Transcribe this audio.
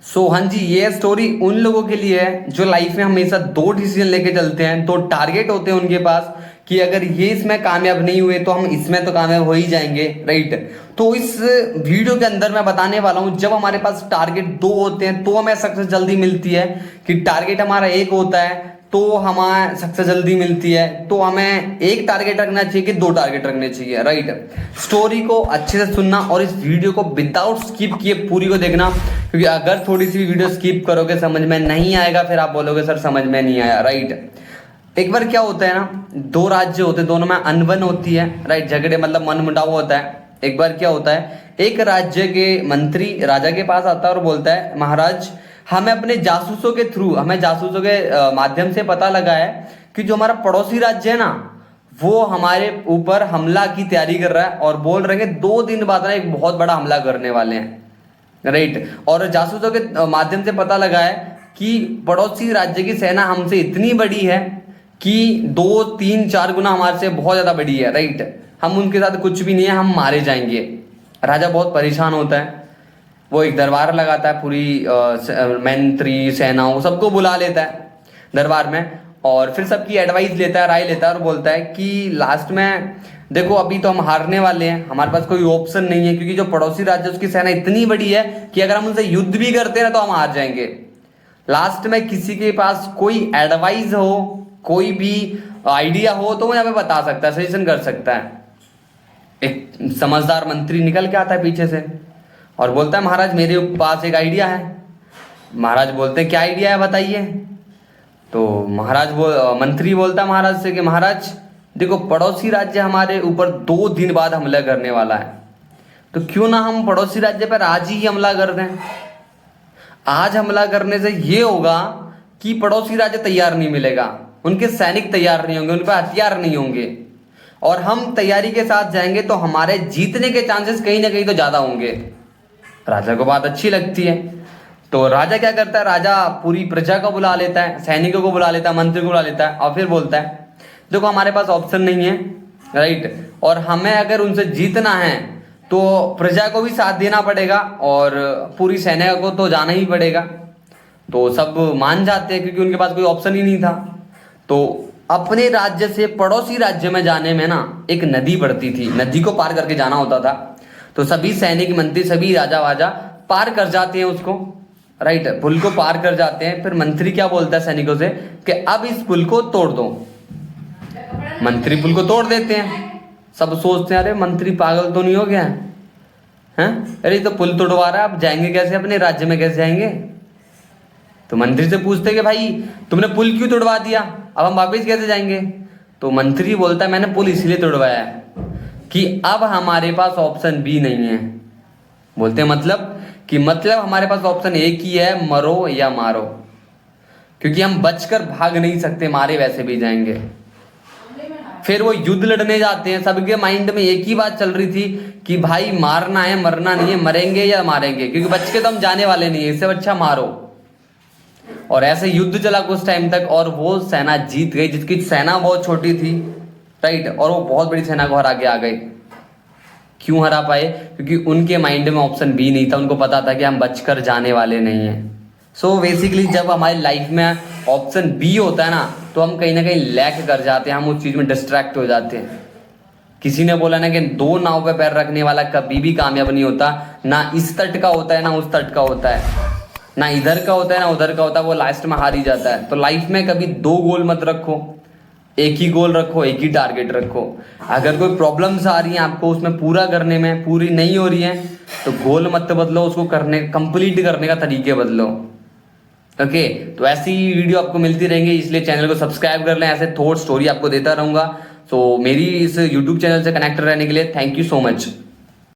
हाँ जी, ये स्टोरी उन लोगों के लिए है जो लाइफ में हमेशा दो डिसीजन लेके चलते हैं, दो टारगेट होते हैं उनके पास कि अगर ये इसमें कामयाब नहीं हुए तो हम इसमें तो कामयाब हो ही जाएंगे, राइट। तो इस वीडियो के अंदर मैं बताने वाला हूँ, जब हमारे पास टारगेट दो होते हैं तो हमें सक्सेस जल्दी मिलती है, कि टारगेट हमारा एक होता है तो हमें सक्सेस जल्दी मिलती है। तो हमें एक टारगेट रखना चाहिए कि दो टारगेट रखने चाहिए, राइट। स्टोरी को अच्छे से सुनना और इस वीडियो को विदाउट स्किप किए पूरी को देखना, क्योंकि अगर थोड़ी सी भी वीडियो स्किप करोगे समझ में नहीं आएगा, फिर आप बोलोगे सर समझ में नहीं आया, राइट। एक बार क्या होता है ना, दो राज्य होते हैं, दोनों में अनबन होती है, राइट, झगड़े मतलब मनमुटाव होता है। एक बार क्या होता है, एक राज्य के मंत्री राजा के पास आता है और बोलता है महाराज, हमें अपने जासूसों के थ्रू, हमें जासूसों के माध्यम से पता लगा है कि जो हमारा पड़ोसी राज्य है ना, वो हमारे ऊपर हमला की तैयारी कर रहा है और बोल रहे हैं 2 दिन बाद ना एक बहुत बड़ा हमला करने वाले हैं, राइट। और जासूसों के माध्यम से पता लगा है कि पड़ोसी राज्य की सेना हमसे इतनी बड़ी है कि 2, 3, 4 गुना हमारे से बहुत ज्यादा बड़ी है, राइट। हम उनके साथ कुछ भी नहीं है, हम मारे जाएंगे। राजा बहुत परेशान होता है, वो एक दरबार लगाता है, पूरी मंत्री सेनाओं सबको बुला लेता है दरबार में, और फिर सबकी एडवाइस लेता है, राय लेता है और बोलता है कि लास्ट में देखो अभी तो हम हारने वाले हैं, हमारे पास कोई ऑप्शन नहीं है, क्योंकि जो पड़ोसी राज्य उसकी सेना इतनी बड़ी है कि अगर हम उनसे युद्ध भी करते हैं तो हम हार जाएंगे। लास्ट में किसी के पास कोई एडवाइस हो, कोई भी आइडिया हो तो वो यहाँ पे बता सकता है, सजेशन कर सकता है। एक समझदार मंत्री निकल के आता है पीछे से और बोलता है महाराज मेरे पास एक आइडिया है। महाराज बोलते हैं क्या आइडिया है बताइए। तो मंत्री बोलता है महाराज से कि महाराज देखो पड़ोसी राज्य हमारे ऊपर 2 दिन बाद हमला करने वाला है, तो क्यों ना हम पड़ोसी राज्य पर आज ही हमला कर दें। आज हमला करने से ये होगा कि पड़ोसी राज्य तैयार नहीं मिलेगा, उनके सैनिक तैयार नहीं होंगे, उन पर हथियार नहीं होंगे, और हम तैयारी के साथ जाएंगे तो हमारे जीतने के चांसेस कहीं ना कहीं तो ज्यादा होंगे। राजा को बात अच्छी लगती है, तो राजा क्या करता है, राजा पूरी प्रजा को बुला लेता है, सैनिकों को बुला लेता है, मंत्री को बुला लेता है, और फिर बोलता है देखो हमारे पास ऑप्शन नहीं है, राइट, और हमें अगर उनसे जीतना है तो प्रजा को भी साथ देना पड़ेगा और पूरी सेना को तो जाना ही पड़ेगा। तो सब मान जाते हैं क्योंकि उनके पास कोई ऑप्शन ही नहीं था। तो अपने राज्य से पड़ोसी राज्य में जाने में ना एक नदी पड़ती थी, नदी को पार करके जाना होता था। तो सभी सैनिक मंत्री सभी राजा वाजा पार कर जाते हैं उसको, राइट, पुल को पार कर जाते हैं। फिर मंत्री क्या बोलता है सैनिकों से कि अब इस पुल को तोड़ दो। मंत्री पुल को तोड़ देते हैं। सब सोचते हैं अरे मंत्री पागल तो नहीं हो गया है, अरे तो पुल तोड़वा रहा है, अब जाएंगे कैसे, अपने राज्य में कैसे जाएंगे। तो मंत्री से पूछते कि भाई तुमने पुल क्यों तोड़वा दिया, अब हम वापस कैसे जाएंगे। तो मंत्री बोलता है मैंने पुल इसलिए तोड़वाया है कि अब हमारे पास ऑप्शन बी नहीं है। बोलते हैं मतलब हमारे पास ऑप्शन एक ही है, मरो या मारो, क्योंकि हम बचकर भाग नहीं सकते, मारे वैसे भी जाएंगे। फिर वो युद्ध लड़ने जाते हैं। सबके माइंड में एक ही बात चल रही थी कि भाई मारना है मरना नहीं है, मरेंगे या मारेंगे, क्योंकि बच के तो हम जाने वाले नहीं है, इससे अच्छा मारो। और ऐसे युद्ध चला कुछ टाइम तक और वो सेना जीत गई, जिसकी सेना बहुत छोटी थी, राइट, और वो बहुत बड़ी सेना को हरा के आ गए। क्यों हरा पाए, क्योंकि उनके माइंड में ऑप्शन बी नहीं था, उनको पता था कि हम बचकर जाने वाले नहीं हैं। सो बेसिकली जब हमारी लाइफ में ऑप्शन बी होता है ना, तो हम कहीं ना कहीं लैक कर जाते हैं, हम उस चीज में डिस्ट्रैक्ट हो जाते हैं। किसी ने बोला ना कि 2 नाव पे पैर रखने वाला कभी भी कामयाब नहीं होता, ना इस तट का होता है ना उस तट का होता है, ना इधर का होता है ना उधर का होता है, वो लास्ट में हार ही जाता है। तो लाइफ में कभी 2 गोल मत रखो, एक ही गोल रखो, एक ही टारगेट रखो। अगर कोई प्रॉब्लम्स आ रही हैं आपको उसमें पूरा करने में, पूरी नहीं हो रही है, तो गोल मत बदलो, उसको कंप्लीट करने का तरीके बदलो। ओके, तो ऐसी वीडियो आपको मिलती रहेंगी, इसलिए चैनल को सब्सक्राइब कर लें, ऐसे थॉट स्टोरी आपको देता रहूंगा। सो मेरी इस यूट्यूब चैनल से कनेक्ट रहने के लिए थैंक यू सो मच।